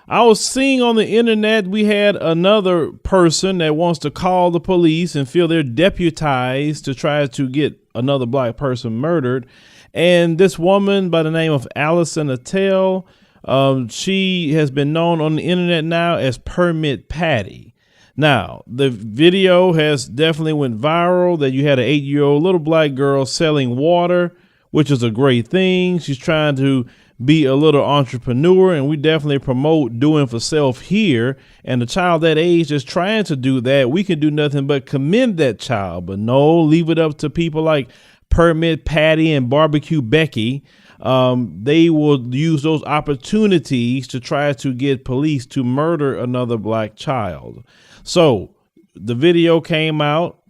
I was seeing on the internet, we had another person that wants to call the police and feel they're deputized to try to get another black person murdered. And this woman by the name of Allison Attell, she has been known on the internet now as Permit Patty. Now, the video has definitely went viral that you had an 8-year-old little black girl selling water, which is a great thing. She's trying to be a little entrepreneur, and we definitely promote doing for self here. And the child that age is trying to do that. We can do nothing but commend that child, but no, leave it up to people like Permit Patty and Barbecue Becky. They will use those opportunities to try to get police to murder another black child. So the video came out.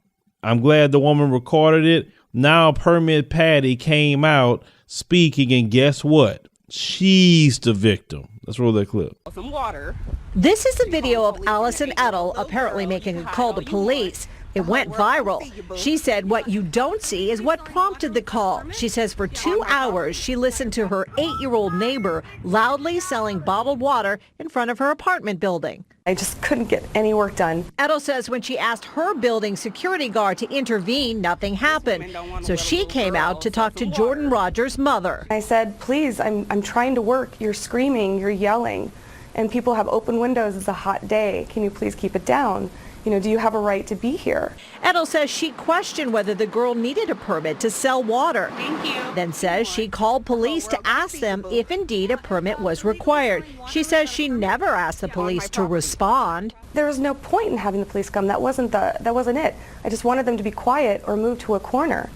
I'm glad the woman recorded it. Now Permit Patty came out speaking, and guess what? She's the victim. Let's roll that clip. Some water. This is a video of Allison Edel apparently making a call to police. It went viral. She said what you don't see is what prompted the call. She says for 2 hours she listened to her 8-year-old neighbor loudly selling bottled water in front of her apartment building. I just couldn't get any work done. Edel says when she asked her building security guard to intervene, nothing happened. So she came out to talk to Jordan Rogers' mother. I said, please, I'm trying to work. You're screaming, you're yelling, and people have open windows. It's a hot day. Can you please keep it down? You know, do you have a right to be here? Edel says she questioned whether the girl needed a permit to sell water. Thank you. Then says she called police to ask them if indeed a permit was required. She says she never asked the police to respond. There was no point in having the police come. That wasn't it. I just wanted them to be quiet or move to a corner.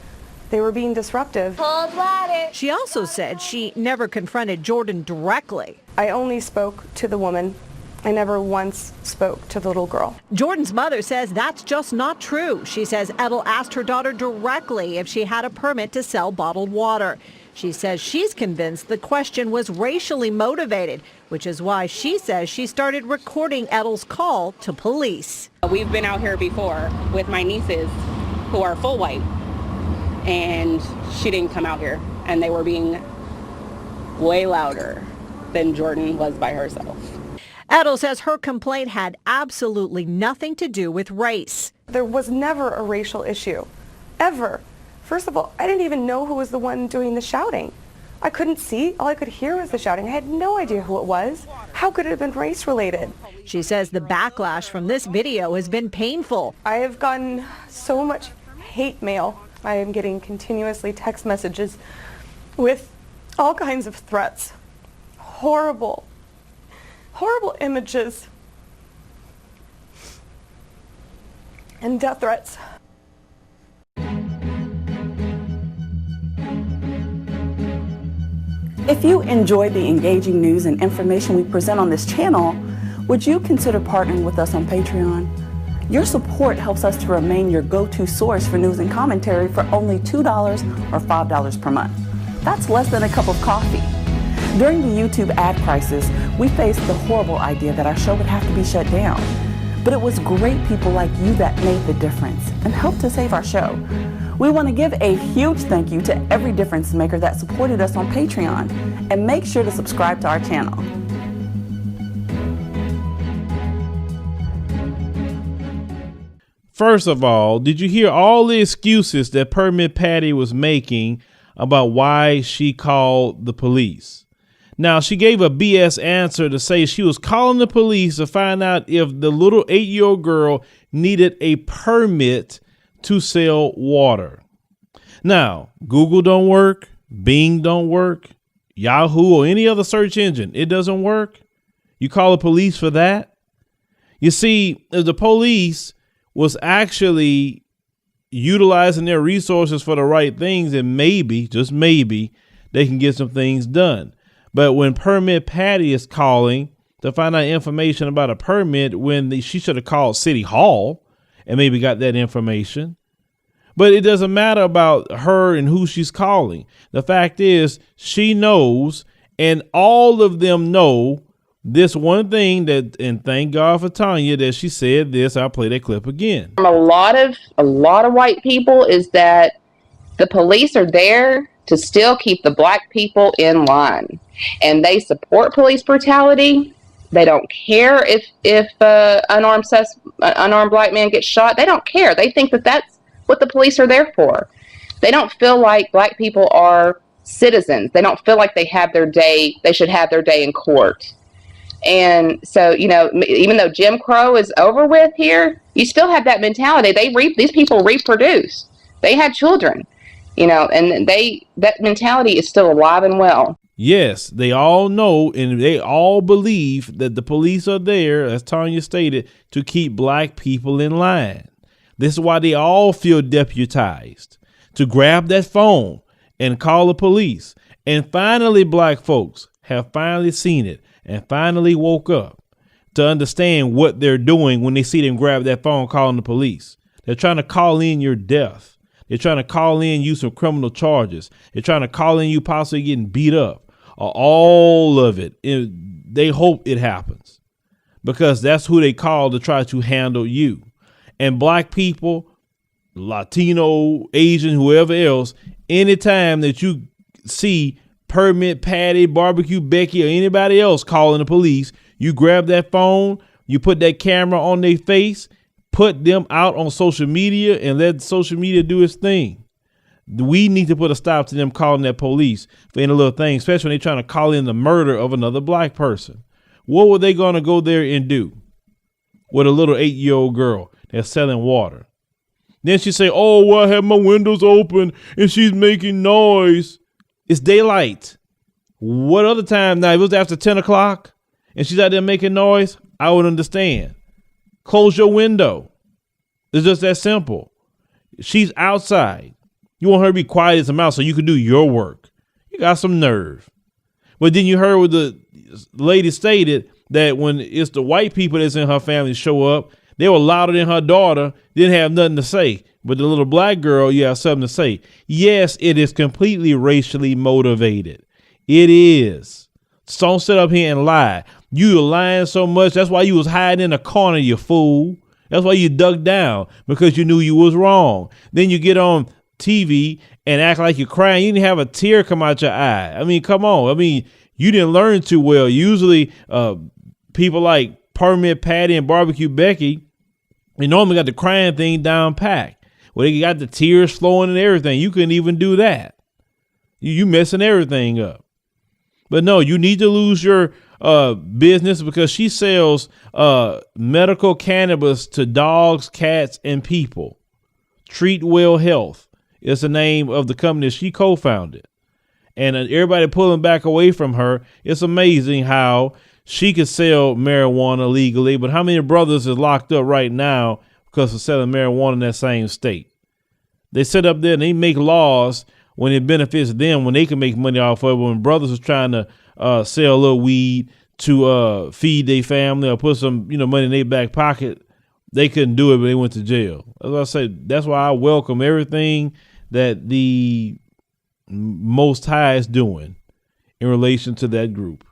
They were being disruptive. She also said she never confronted Jordan directly. I only spoke to the woman. I never once spoke to the little girl. Jordan's mother says that's just not true. She says Edel asked her daughter directly if she had a permit to sell bottled water. She says she's convinced the question was racially motivated, which is why she says she started recording Edel's call to police. We've been out here before with my nieces who are full white, and she didn't come out here, and they were being way louder than Jordan was by herself. Edel says her complaint had absolutely nothing to do with race. There was never a racial issue, ever. First of all, I didn't even know who was the one doing the shouting. I couldn't see. All I could hear was the shouting. I had no idea who it was. How could it have been race related? She says the backlash from this video has been painful. I have gotten so much hate mail. I am getting continuously text messages with all kinds of threats. Horrible images and death threats. If you enjoy the engaging news and information we present on this channel, would you consider partnering with us on Patreon? Your support helps us to remain your go-to source for news and commentary for only $2 or $5 per month. That's less than a cup of coffee. During the YouTube ad crisis, we faced the horrible idea that our show would have to be shut down. But it was great people like you that made the difference and helped to save our show. We want to give a huge thank you to every difference maker that supported us on Patreon, and make sure to subscribe to our channel. First of all, did you hear all the excuses that Permit Patty was making about why she called the police? Now, she gave a BS answer to say she was calling the police to find out if the little 8-year-old girl needed a permit to sell water. Now, Google don't work, Bing don't work, Yahoo or any other search engine, it doesn't work. You call the police for that? You see, if the police was actually utilizing their resources for the right things, then maybe, just maybe, they can get some things done. But when Permit Patty is calling to find out information about a permit, she should have called City Hall and maybe got that information. But it doesn't matter about her and who she's calling. The fact is, she knows, and all of them know this one thing that, and thank God for Tanya that she said this. I'll play that clip again. From a lot of white people is that the police are there to still keep the black people in line, and they support police brutality, They don't care if unarmed black man gets shot. They don't care. They think that that's what the police are there for. They don't feel like black people are citizens. They don't feel like they have their day. They should have their day in court. And so, you know, even though Jim Crow is over with here, you still have that mentality. These people reproduce. They had children, you know, and that mentality is still alive and well. Yes, they all know and they all believe that the police are there, as Tanya stated, to keep black people in line. This is why they all feel deputized to grab that phone and call the police. And finally, black folks have finally seen it and finally woke up to understand what they're doing when they see them grab that phone calling the police. They're trying to call in your death. They're trying to call in you some criminal charges. They're trying to call in you possibly getting beat up. All of it. They hope it happens because that's who they call to try to handle you. And black people, Latino, Asian, whoever else, anytime that you see Permit Patty, Barbecue Becky, or anybody else calling the police, you grab that phone, you put that camera on their face, put them out on social media and let social media do its thing. We need to put a stop to them calling that police for any little thing, especially when they're trying to call in the murder of another black person. What were they going to go there and do with a little 8-year-old girl that's selling water? Then she say, oh, well, I have my windows open and she's making noise. It's daylight. What other time now? If it was after 10 o'clock and she's out there making noise, I would understand. Close your window. It's just that simple. She's outside. You want her to be quiet as a mouse so you can do your work. You got some nerve. But then you heard what the lady stated, that when it's the white people that's in her family show up, they were louder than her daughter, didn't have nothing to say. But the little black girl, you have something to say. Yes, it is completely racially motivated. It is. So don't sit up here and lie. You are lying so much. That's why you was hiding in a corner, you fool. That's why you dug down, because you knew you was wrong. Then you get on TV and act like you're crying. You didn't have a tear come out your eye. I mean, come on. I mean, you didn't learn too well. Usually people like Permit Patty and Barbecue Becky, they normally got the crying thing down packed. Well, they got the tears flowing and everything. You couldn't even do that. You messing everything up. But no, you need to lose your business because she sells medical cannabis to dogs, cats, and people. Treat Well Health is the name of the company that she co-founded. And everybody pulling back away from her. It's amazing how she could sell marijuana legally, but how many brothers is locked up right now because of selling marijuana in that same state? They sit up there and they make laws when it benefits them, when they can make money off of it. When brothers was trying to sell a little weed to feed their family or put some money in their back pocket, they couldn't do it, but they went to jail. As I say, that's why I welcome everything that the Most High is doing in relation to that group.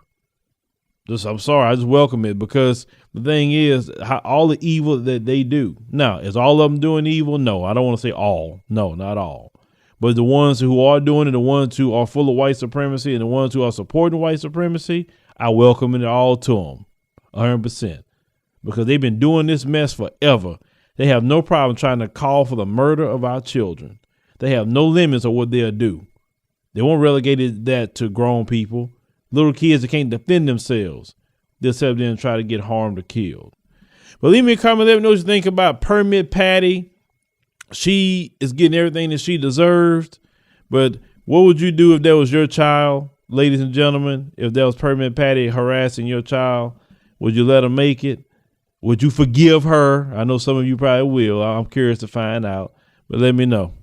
I'm sorry, I just welcome it, because the thing is, all the evil that they do. Now, is all of them doing evil? No, I don't want to say all. No, not all. But the ones who are doing it, the ones who are full of white supremacy, and the ones who are supporting white supremacy, I welcome it all to them, 100%. Because they've been doing this mess forever. They have no problem trying to call for the murder of our children. They have no limits on what they'll do. They won't relegate that to grown people. Little kids that can't defend themselves, they'll sit there and try to get harmed or killed. But leave me a comment. Let me know what you think about Permit Patty. She is getting everything that she deserved. But what would you do if that was your child, ladies and gentlemen? If that was Permit Patty harassing your child, would you let her make it? Would you forgive her? I know some of you probably will. I'm curious to find out. But let me know.